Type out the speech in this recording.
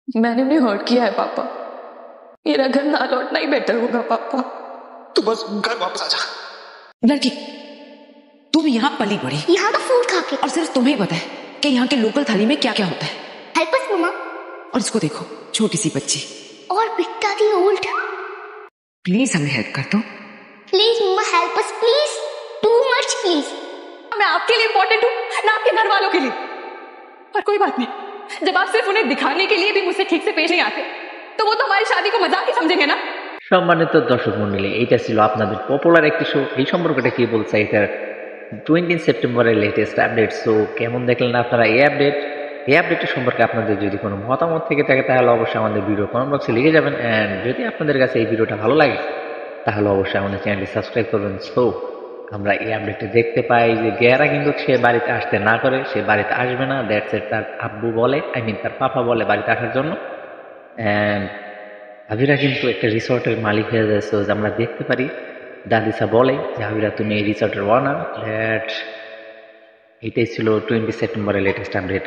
मैंने उन्हें हर्ट किया है पापा। मेरा घर ना लौटना ही बेटर होगा पापा। तू बस घर वापस आ जा। लड़की, तुम यहाँ पली बड़ी, यहाँ का फूड खा के, और सिर्फ तुम्हें ही पता है कि यहाँ के लोकल थाली में क्या क्या होता है। Help us mama. और इसको देखो, छोटी सी बच्ची, और बिट्टा दी ओल्ड। प्लीज हमें हेल्प कर दो। Please mama help us please, too much please. मैं आपके लिए इम्पोर्टेंट हूँ ना आपके घर वालों के लिए। पर कोई बात नहीं, जब आप सिर्फ उन्हें दिखाने के लिए भी मुझसे ठीक से पेश नहीं आते तो वो तो हमारी शादी को मजाक ही समझेंगे ना। সম্মানিত দর্শক মন্ডলী, এইটা ছিল আপনাদের পপুলার একটি শো। এই সম্পর্কটা কি বলছে, এটার 20 সেপ্টেম্বরের লেটেস্ট আপডেট। সো কেমন দেখলেন আপনারা এই আপডেটের সম্পর্কে আপনাদের যদি কোনো মতামত থেকে থাকে তাহলে অবশ্যই আমাদের ভিডিও কমেন্ট বক্সে লিখে যাবেন। অ্যান্ড যদি আপনাদের কাছে এই ভিডিওটা ভালো লাগে তাহলে অবশ্যই আমাদের চ্যানেলটি সাবস্ক্রাইব করবেন। সো আমরা এই আপডেটে দেখতে পাই যে গেরা কিন্তু সে বাড়িতে আসতে না করে, সে বাড়িতে আসবে না। দ্যাটস ইট, তার আব্বু বলে, তার পাপা বলে বাড়িতে আসার জন্য। অ্যান্ড আবিরা কিন্তু একটা রিসর্টের মালিক হয়ে যায়। সো আমরা দেখতে পারি দাদিসা বলে যে আবিরা তুমি এই রিসর্টের ওয়ানার। এটাই ছিল 20 সেপ্টেম্বরের লেটেস্ট আপডেট।